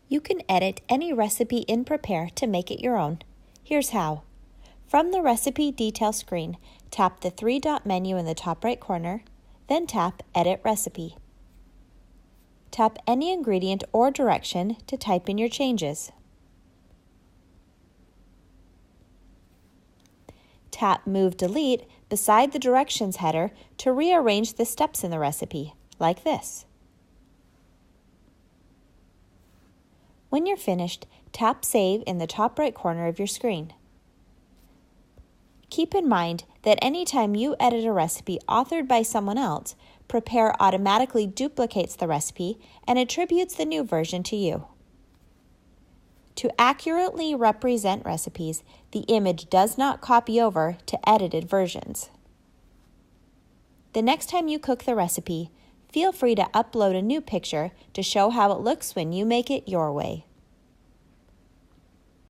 You can edit any recipe in Prepear to make it your own. Here's how. From the Recipe Detail screen, tap the three-dot menu in the top right corner, then tap Edit Recipe. Tap any ingredient or direction to type in your changes. Tap Move Delete beside the directions header to rearrange the steps in the recipe, like this. When you're finished, tap Save in the top right corner of your screen. Keep in mind that anytime you edit a recipe authored by someone else, Prepear automatically duplicates the recipe and attributes the new version to you. To accurately represent recipes, the image does not copy over to edited versions. The next time you cook the recipe, feel free to upload a new picture to show how it looks when you make it your way.